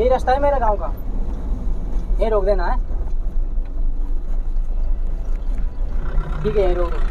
यही रास्ता है मेरे गांव का, यही रोक देना है। ठीक है, यही रोक दो।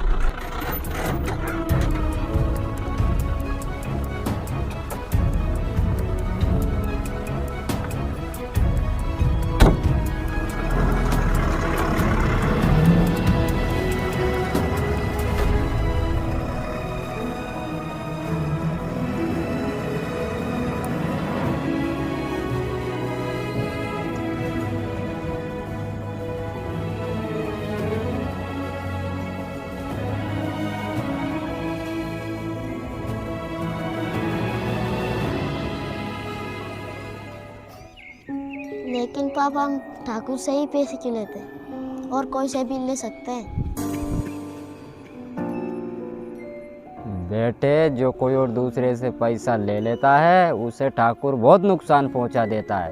लेकिन पापा हम ठाकुर से ही पैसे क्यों लेते हैं? और कोई से भी ले सकते हैं। बेटे, जो कोई और दूसरे से पैसा ले लेता है उसे ठाकुर बहुत नुकसान पहुंचा देता है।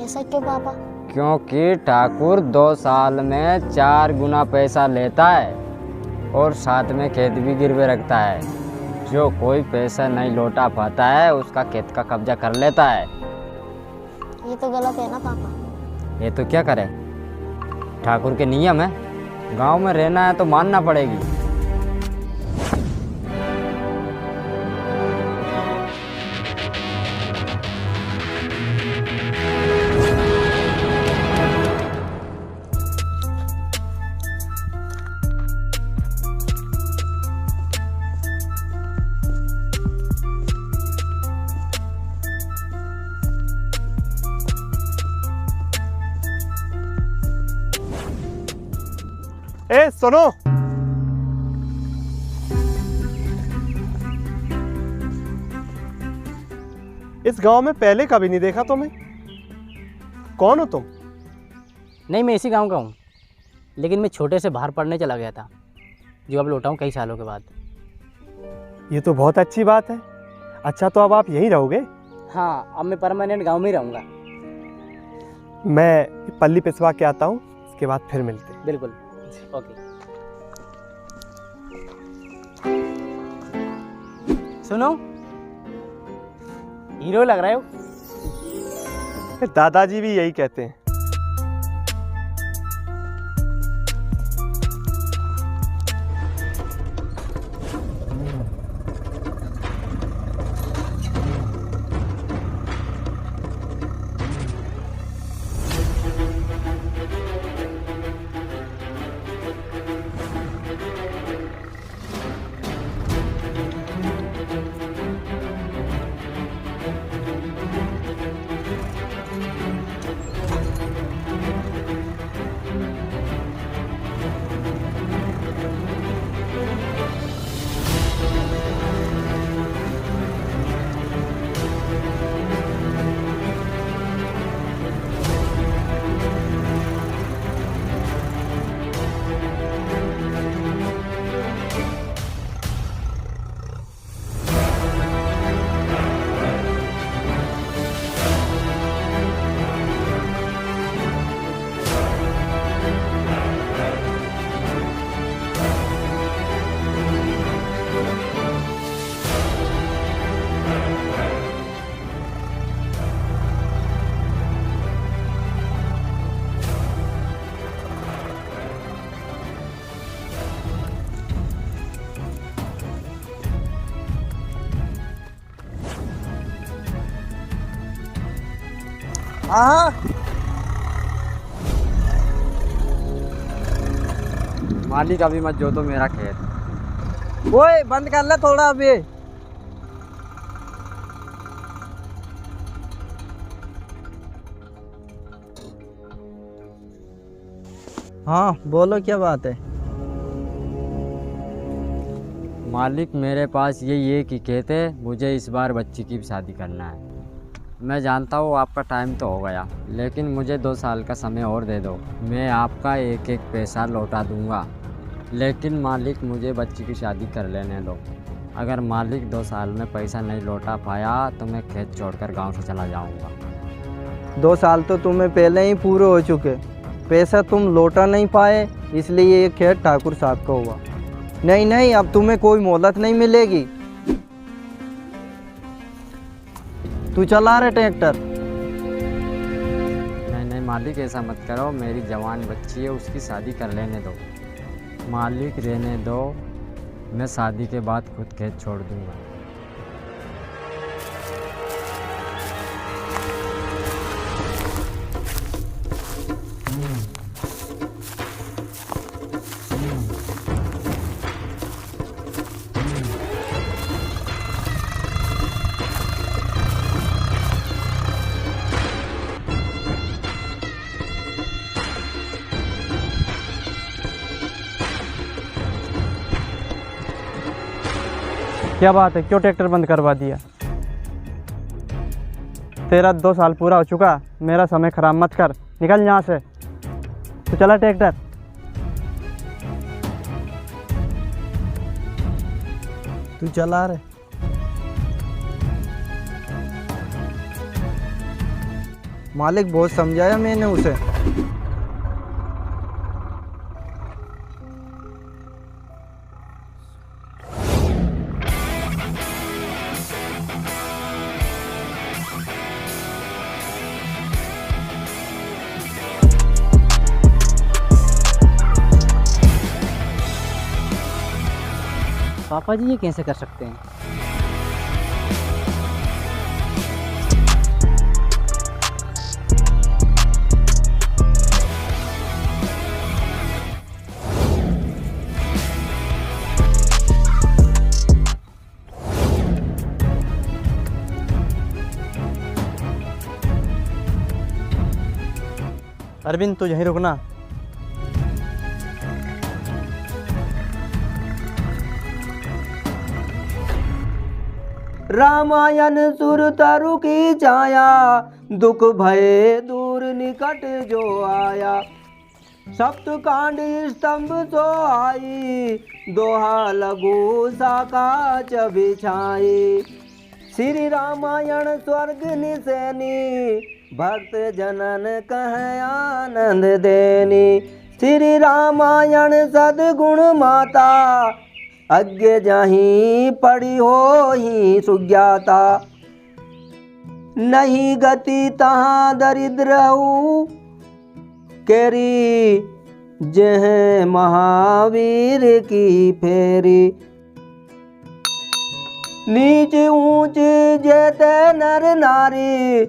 ऐसा क्यों पापा? क्योंकि ठाकुर 2 साल में 4 गुना पैसा लेता है और साथ में खेत भी गिरवे रखता है। जो कोई पैसा नहीं लौटा पाता है उसका खेत का कब्जा कर लेता है। ये तो गलत है ना पापा? ये तो क्या करे, ठाकुर के नियम है। गांव में रहना है तो मानना पड़ेगी। ए सुनो, इस गांव में पहले कभी नहीं देखा तुम्हें। कौन हो तुम? नहीं, मैं इसी गांव का हूँ, लेकिन मैं छोटे से बाहर पढ़ने चला गया था, जो अब लौटा हूँ कई सालों के बाद। ये तो बहुत अच्छी बात है। अच्छा, तो अब आप यहीं रहोगे? हाँ, अब मैं परमानेंट गांव में ही रहूँगा। मैं पल्ली पिसवा के आता हूँ, इसके बाद फिर मिलते हैं। बिल्कुल, ओके। सुनो, हीरो लग रहे हो। दादाजी भी यही कहते हैं। हाँ, मालिक अभी मत जो, तो मेरा खेत। ओए बंद कर ले थोड़ा अभी। हाँ बोलो, क्या बात है? मालिक, मेरे पास यही एक ही खेत है, मुझे इस बार बच्ची की शादी करना है। मैं जानता हूँ आपका टाइम तो हो गया, लेकिन मुझे 2 साल का समय और दे दो, मैं आपका एक एक पैसा लौटा दूँगा। लेकिन मालिक, मुझे बच्ची की शादी कर लेने दो। अगर मालिक 2 साल में पैसा नहीं लौटा पाया तो मैं खेत छोड़कर गांव से चला जाऊंगा। 2 साल तो तुम्हें पहले ही पूरे हो चुके, पैसा तुम लौटा नहीं पाए, इसलिए ये खेत ठाकुर साहब का हुआ। नहीं नहीं, अब तुम्हें कोई मोहलत नहीं मिलेगी। तू चला रहे ट्रैक्टर। नहीं नहीं मालिक, ऐसा मत करो, मेरी जवान बच्ची है, उसकी शादी कर लेने दो। मालिक रहने दो, मैं शादी के बाद खुद खेत छोड़ दूंगा। क्या बात है, क्यों ट्रैक्टर बंद करवा दिया? तेरा 2 साल पूरा हो चुका, मेरा समय खराब मत कर, निकल यहाँ से। तो चला ट्रैक्टर। तू चला रहे। मालिक बहुत समझाया मैंने उसे। पापा जी ये कैसे कर सकते हैं? अरविंद तू यहीं रुकना। रामायण सुर तरु की छाया, दुख भय दूर निकट जो आया। सप्त कांड स्तंभ सो आई, दोहा लघु साका बिछाई। श्री रामायण स्वर्ग निसैनी, भक्त जनन कह आनंद देनी। श्री रामायण सद्गुण माता, अज्ञ जाही पड़ी हो ही सुज्ञाता। नहीं गति तहाँ दरिद्र केरी, जह महावीर की फेरी। नीच ऊंच जेते नर नारी,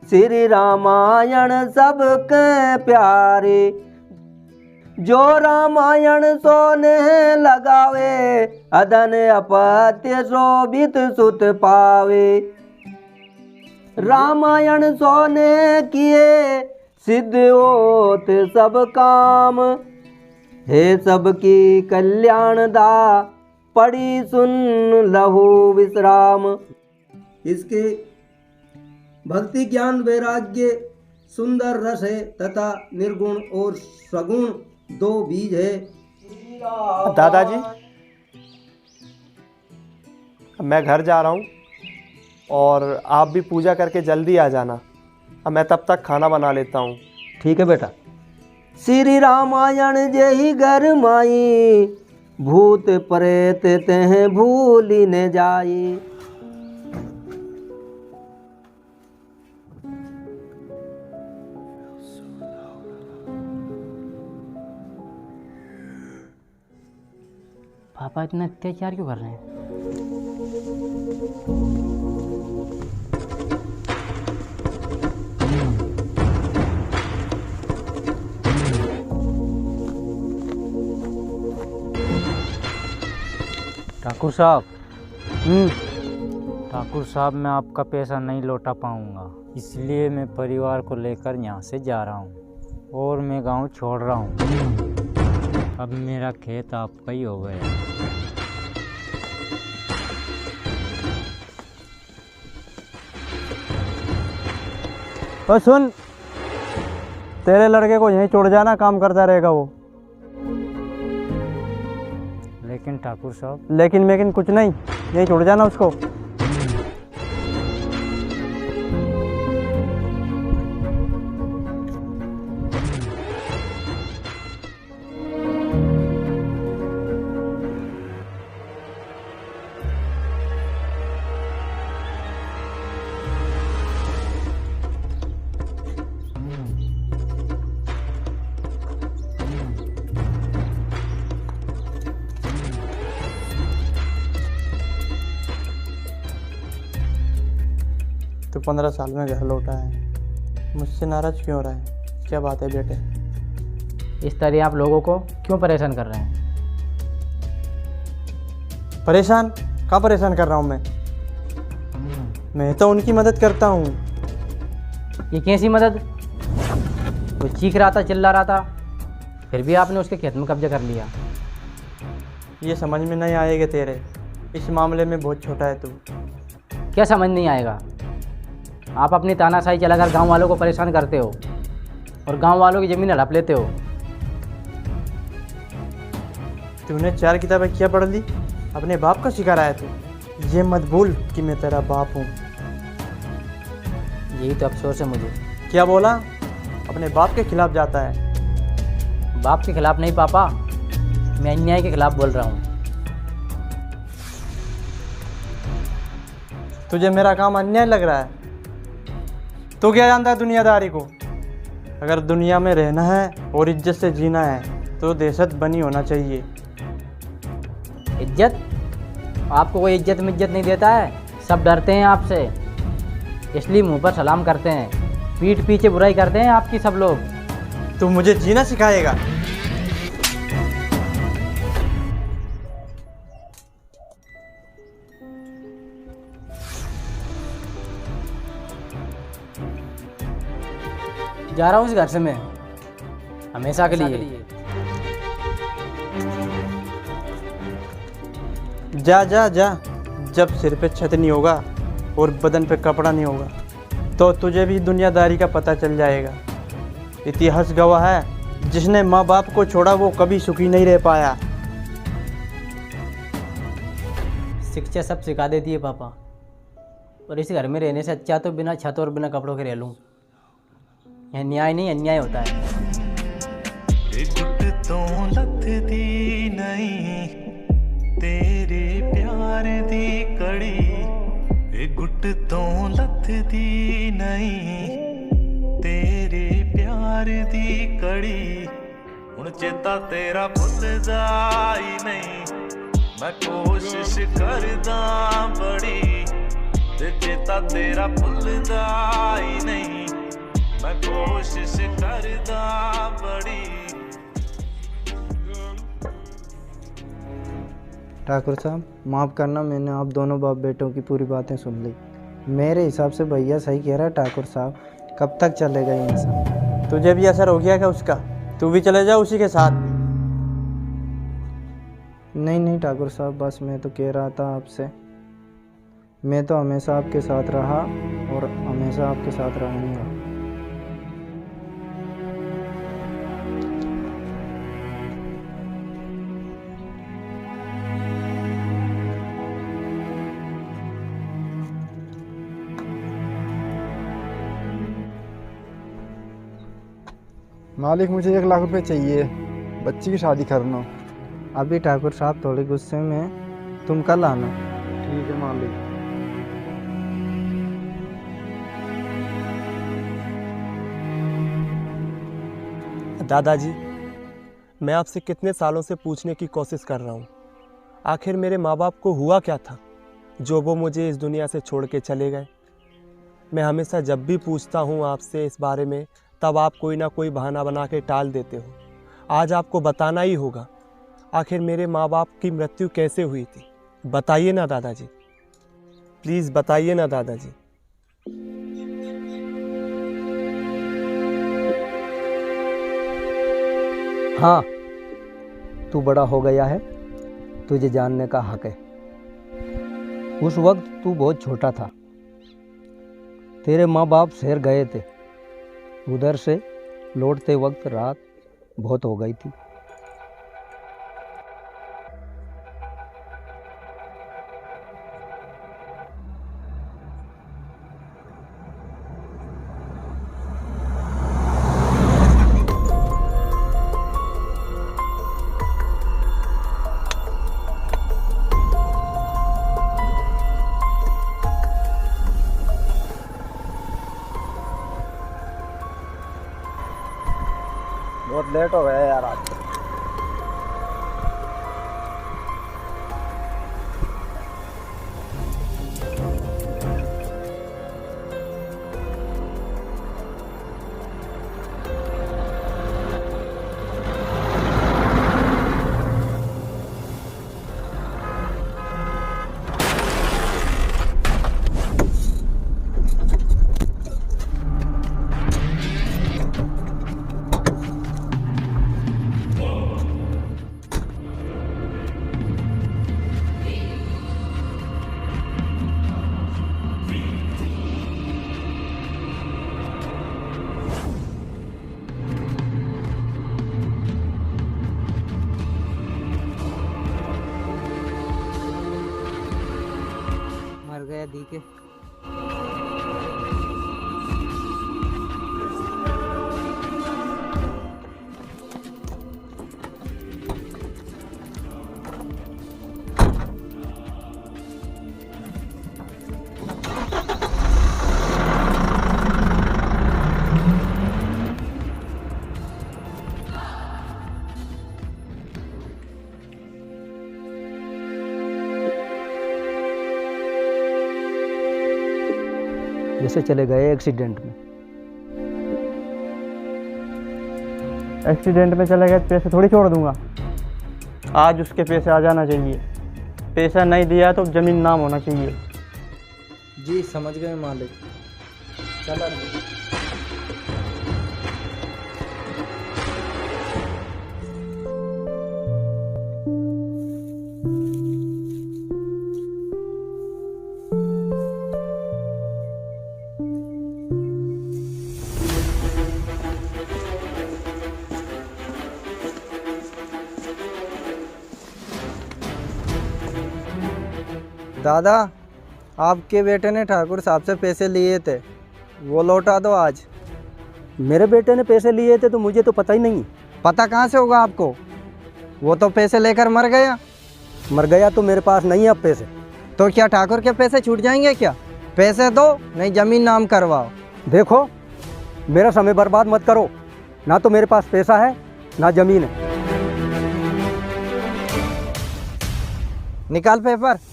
श्री रामायण सबके प्यारे। जो रामायण सोने लगावे, अदन अपत्य शोभित सुत पावे। रामायण सोने किए, सिद्ध होत सब काम। हे सबकी कल्याण दा, पढ़ी सुन लहु विश्राम। इसके भक्ति ज्ञान वैराग्य सुंदर रस है तथा निर्गुण और सगुण 2 बीज है। दादाजी मैं घर जा रहा हूँ और आप भी पूजा करके जल्दी आ जाना। अब मैं तब तक खाना बना लेता हूँ। ठीक है बेटा। श्री रामायण जही घर माई, भूत प्रेत तेह भूली न जाई। पापा इतना अत्याचार क्यों कर रहे हैं? ठाकुर साहब, ठाकुर साहब मैं आपका पैसा नहीं लौटा पाऊंगा, इसलिए मैं परिवार को लेकर यहाँ से जा रहा हूँ और मैं गांव छोड़ रहा हूँ। अब मेरा खेत आपका ही हो गया। और सुन, तेरे लड़के को यहीं छोड़ जाना, काम करता रहेगा वो। लेकिन ठाकुर साहब, लेकिन कुछ नहीं, यहीं छोड़ जाना उसको। 15 साल में घर लौटा है, मुझसे नाराज़ क्यों हो रहा है? क्या बात है बेटे? इस तरह आप लोगों को क्यों परेशान कर रहे हैं? परेशान? कहाँ परेशान कर रहा हूँ मैं तो उनकी मदद करता हूँ। ये कैसी मदद? वो चीख रहा था, चिल्ला रहा था, फिर भी आपने उसके खेत में कब्जा कर लिया। ये समझ में नहीं आएगा तेरे, इस मामले में बहुत छोटा है तू। क्या समझ नहीं आएगा? आप अपनी तानाशाही चलाकर गांव वालों को परेशान करते हो और गांव वालों की ज़मीन हड़प लेते हो। तूने 4 किताबें क्या पढ़ ली? अपने बाप का शिकार आया तू। ये मत भूल कि मैं तेरा बाप हूँ। यही तो अफसोस है मुझे। क्या बोला? अपने बाप के खिलाफ जाता है। बाप के खिलाफ नहीं पापा, मैं अन्याय के खिलाफ बोल रहा हूँ। तुझे मेरा काम अन्याय लग रहा है? तू क्या जानता है दुनियादारी को? अगर दुनिया में रहना है और इज्जत से जीना है तो दहशत बनी होना चाहिए। इज्जत? आपको कोई इज्जत नहीं देता है, सब डरते हैं आपसे, इसलिए मुंह पर सलाम करते हैं, पीठ पीछे बुराई करते हैं आपकी सब लोग। तू मुझे जीना सिखाएगा? जा रहा हूँ इस घर से मैं, हमेशा के लिए। जा जा जा। जब सिर पे छत नहीं होगा और बदन पे कपड़ा नहीं होगा तो तुझे भी दुनियादारी का पता चल जाएगा। इतिहास गवाह है, जिसने माँ बाप को छोड़ा वो कभी सुखी नहीं रह पाया। शिक्षा सब सिखा देती है पापा, और इस घर में रहने से अच्छा तो बिना छत और बिना कपड़ों के रह लूँ। यह न्याय नहीं अन्याय होता है। तेरे प्यार दी कड़ी गुट तो लथदी नहीं, तेरे प्यार दी कड़ी हुण चेता तेरा भुलदा ही नहीं। मैं कोशिश करदा बड़ी ते चेता तेरा भुलदा ही नहीं। मैं कोशिश करदा बड़ी। ठाकुर साहब माफ़ करना, मैंने आप दोनों बाप बेटों की पूरी बातें सुन ली। मेरे हिसाब से भैया सही कह रहा है ठाकुर साहब, कब तक चलेगा ये सब? तुझे भी असर हो गया क्या उसका? तू भी चले जा उसी के साथ। नहीं ठाकुर साहब, बस मैं तो कह रहा था आपसे, मैं तो हमेशा आपके साथ रहा और हमेशा आपके साथ रहूँगा। मालिक मुझे 1 लाख रुपए चाहिए, बच्ची की शादी करना। अभी ठाकुर साहब थोड़े गुस्से में, तुम कल आना। ठीक है मालिक। दादाजी, मैं आपसे कितने सालों से पूछने की कोशिश कर रहा हूँ, आखिर मेरे माँ बाप को हुआ क्या था जो वो मुझे इस दुनिया से छोड़ के चले गए। मैं हमेशा जब भी पूछता हूँ आपसे इस बारे में, तब आप कोई ना कोई बहाना बना के टाल देते हो। आज आपको बताना ही होगा, आखिर मेरे माँ बाप की मृत्यु कैसे हुई थी। बताइए ना दादाजी, प्लीज़ बताइए ना दादाजी। हाँ, तू बड़ा हो गया है, तुझे जानने का हक है। उस वक्त तू बहुत छोटा था, तेरे माँ बाप शहर गए थे, उधर से लौटते वक्त रात बहुत हो गई थी। बहुत लेट हो गया यार आज। ठीक है। जैसे चले गए एक्सीडेंट में। एक्सीडेंट में चले गए तो पैसे थोड़ी छोड़ दूंगा। आज उसके पैसे आ जाना चाहिए। पैसा नहीं दिया तो ज़मीन नाम होना चाहिए। जी समझ गए मालिक। चला दादा, आपके बेटे ने ठाकुर साहब से पैसे लिए थे, वो लौटा दो आज। मेरे बेटे ने पैसे लिए थे तो मुझे तो पता ही नहीं। पता कहाँ से होगा आपको? वो तो पैसे लेकर मर गया। मर गया तो मेरे पास नहीं है अब पैसे। तो क्या ठाकुर के पैसे छूट जाएंगे क्या? पैसे दो, नहीं ज़मीन नाम करवाओ। देखो, मेरा समय बर्बाद मत करो। ना तो मेरे पास पैसा है ना ज़मीन है। निकाल पेपर।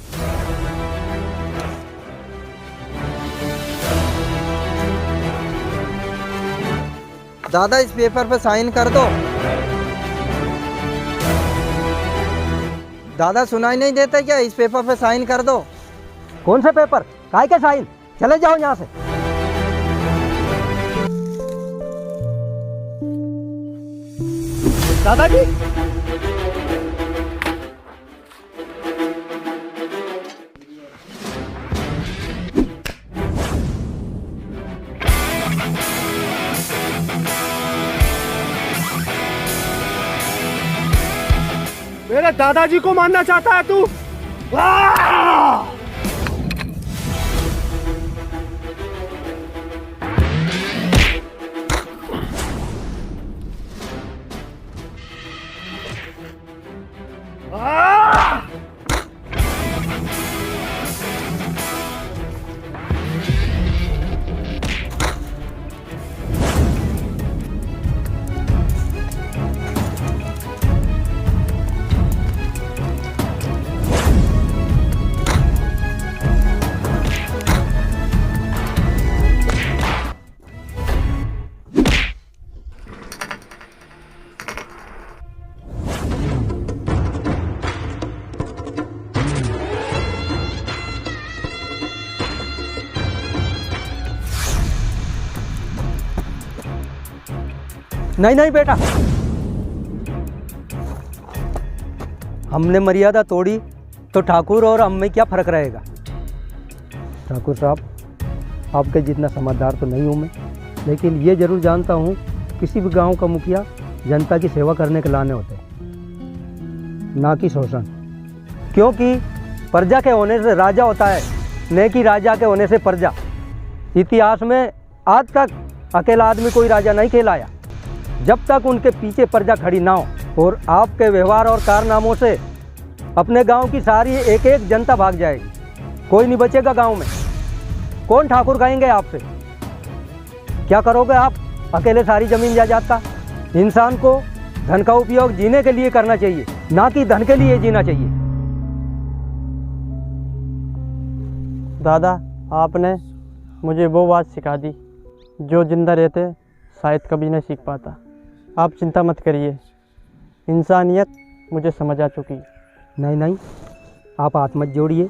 दादा, इस पेपर पे साइन कर दो। दादा, सुनाई नहीं देता क्या? इस पेपर पे साइन कर दो। कौन सा पेपर? काय के साइन? चले जाओ यहाँ से। दादाजी, मेरे दादाजी को मारना चाहता है तू? नहीं नहीं बेटा, हमने मर्यादा तोड़ी तो ठाकुर और हम में क्या फर्क रहेगा? ठाकुर साहब, आपके जितना समझदार तो नहीं हूँ मैं, लेकिन ये जरूर जानता हूँ किसी भी गांव का मुखिया जनता की सेवा करने के लाने होते हैं, ना कि शोषण। क्योंकि प्रजा के होने से राजा होता है, न कि राजा के होने से प्रजा। इतिहास में आज तक अकेला आदमी कोई राजा नहीं कहलाया जब तक उनके पीछे प्रजा खड़ी ना हो। और आपके व्यवहार और कारनामों से अपने गांव की सारी एक एक जनता भाग जाएगी, कोई नहीं बचेगा गांव में। कौन ठाकुर कहेंगे आपसे? क्या करोगे आप अकेले सारी जमीन जायदाद का? इंसान को धन का उपयोग जीने के लिए करना चाहिए, ना कि धन के लिए जीना चाहिए। दादा, आपने मुझे वो बात सिखा दी जो जिंदा रहते शायद कभी नहीं सीख पाता। आप चिंता मत करिए, इंसानियत मुझे समझ आ चुकी। नहीं नहीं, आप हाथ मत जोड़िए,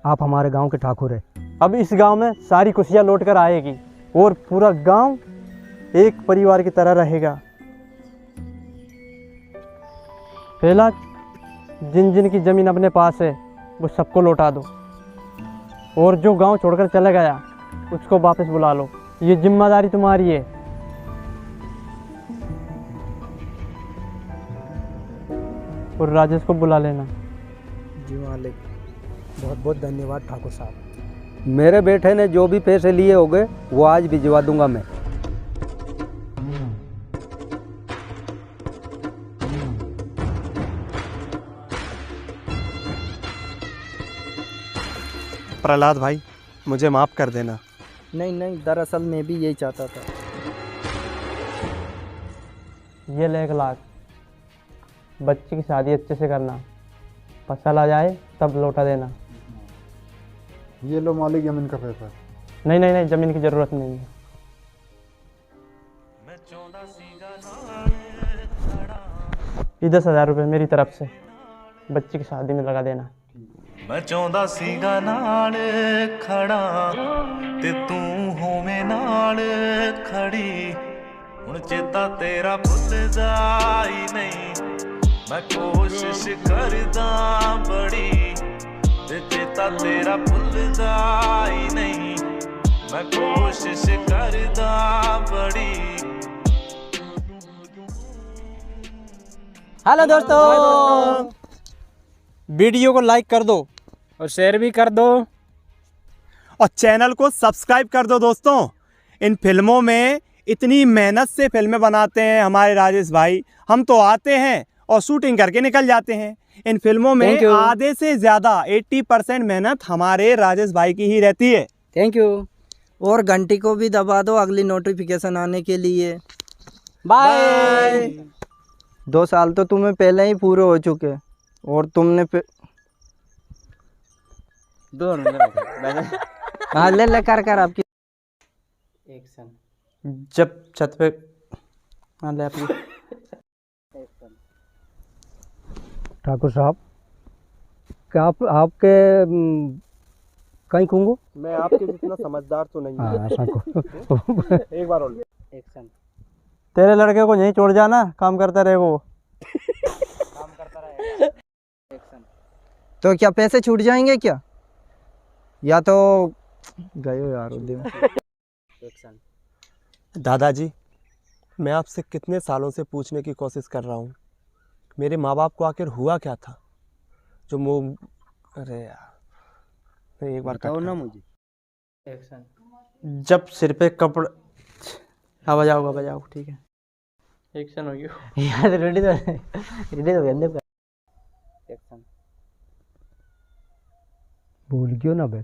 आप हमारे गांव के ठाकुर हैं। अब इस गांव में सारी खुशियाँ लौट कर आएगी और पूरा गांव एक परिवार की तरह रहेगा। पहला, जिन जिन की ज़मीन अपने पास है वो सबको लौटा दो, और जो गांव छोड़कर चला गया उसको वापस बुला लो। ये जिम्मेदारी तुम्हारी है। और राजेश को बुला लेना। जी मालिक, बहुत बहुत धन्यवाद ठाकुर साहब। मेरे बेटे ने जो भी पैसे लिए होंगे वो आज भिजवा दूंगा मैं। प्रहलाद भाई, मुझे माफ़ कर देना। नहीं नहीं, दरअसल मैं भी यही चाहता था। ये ले 1 लाख, बच्ची की शादी अच्छे से करना, फसल आ जाए तब लौटा देना। ये लो मालिक ज़मीन का पैसा। नहीं नहीं नहीं, ज़मीन की ज़रूरत नहीं है। ये 10,000 रुपये मेरी तरफ से बच्ची की शादी में लगा देना। मैं चाਹੁੰਦਾ ਸੀਗਾ ਨਾਲ ਖੜਾ ਤੇ ਤੂੰ ਹੋਵੇਂ ਨਾਲ ਖੜੀ ਹੁਣ ਚੇਤਾ ਤੇਰਾ ਭੁੱਲਦਾ ਹੀ ਨਹੀਂ ਮੈਂ ਕੋਸ਼ਿਸ਼ ਕਰਦਾ ਬੜੀ ਤੇ ਚੇਤਾ ਤੇਰਾ ਭੁੱਲਦਾ ਹੀ ਨਹੀਂ मैं कोशिश करदा बड़ी। हेलो दोस्तों, वीडियो को लाइक कर दो और शेयर भी कर दो और चैनल को सब्सक्राइब कर दो। दोस्तों, इन फिल्मों में इतनी मेहनत से फिल्में बनाते हैं हमारे राजेश भाई। हम तो आते हैं और शूटिंग करके निकल जाते हैं। इन फिल्मों में आधे से ज़्यादा 80% मेहनत हमारे राजेश भाई की ही रहती है। Thank you. और घंटी को भी दबा दो अगली नोटिफिकेशन आने के लिए। बाय। 2 साल तो तुम्हें पहले ही पूरे हो चुके और तुमने हाँ ले कर आपकी एक्शन। जब छत पे हाँ ले अपनी। ठाकुर साहब, क्या आपके कहीं कहूँगा? मैं आपके जितना समझदार तो नहीं हूँ। एक बार और एक्शन। तेरे लड़के को यहीं छोड़ जाना, काम करता रहे वो। काम करता रहेगा। एक्शन। तो क्या पैसे छूट जाएंगे क्या? या तो गए हो यार उद्यम। एक्शन। दादाजी, मैं आपसे कितने सालों से पूछने की कोशिश कर रहा हूँ, मेरे माँ बाप को आखिर हुआ क्या था जो अरे यार, एक बार बताओ ना मुझे। एक्शन। जब सिर पे कपड़ा हाँ बजाओ ठीक है। एक्शन हो गया यार, रेडी तो गंदे का। एक्शन। भूल गयो ना बे।